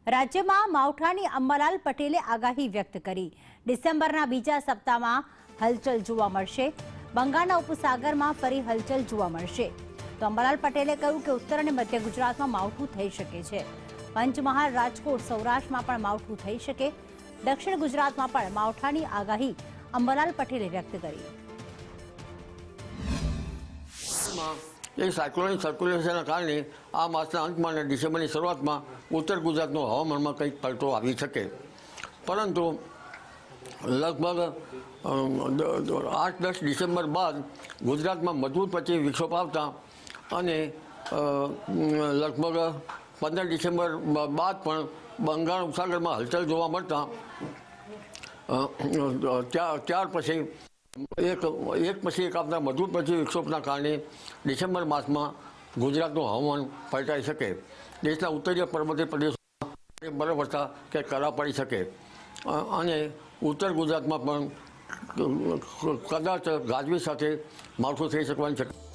રાજ્યમાં માવઠાની અંબાલાલ પટેલે આગાહી વ્યક્ત કરી। ડિસેમ્બરના બીજા સપ્તાહમાં હલચલ જોવા મળશે। બંગાળના ઉપસાગરમાં ફરી હલચલ જોવા મળશે। તો અંબાલાલ પટેલે કહ્યું કે ઉત્તર અને મધ્ય ગુજરાતમાં માવઠું થઈ શકે છે। પંચમહાલ, રાજકોટ, સૌરાષ્ટ્રમાં પણ માવઠું થઈ શકે। દક્ષિણ ગુજરાતમાં પણ માવઠાની આગાહી અંબાલાલ પટેલે વ્યક્ત કરી। એ સાયક્લોનિક સર્ક્યુલેશનના કારણે આ માસના અંતમાં અને ડિસેમ્બરની શરૂઆતમાં ઉત્તર ગુજરાતનું હવામાનમાં કંઈક પલટો આવી શકે, પરંતુ લગભગ 8-10 ડિસેમ્બર બાદ ગુજરાતમાં મજબૂત પશ્ચિમી વિક્ષોભ આવતા અને લગભગ 15 ડિસેમ્બર બાદ પણ બંગાળ ઉપસાગરમાં હલચલ જોવા મળતા ત્યાર પછી એક પછી એક આપતા મજબૂત પશ્ચિમી વિક્ષોભના કારણે ડિસેમ્બર માસમાં ગુજરાતનું હવામાન પલટાઈ શકે। દેશના ઉત્તરીય પર્વતીય પ્રદેશોમાં બરફવર્ષા કે કરા પડી શકે અને ઉત્તર ગુજરાતમાં પણ કદાચ ગાજવીજ સાથે માવઠું થઈ શકવાની શક્યતા।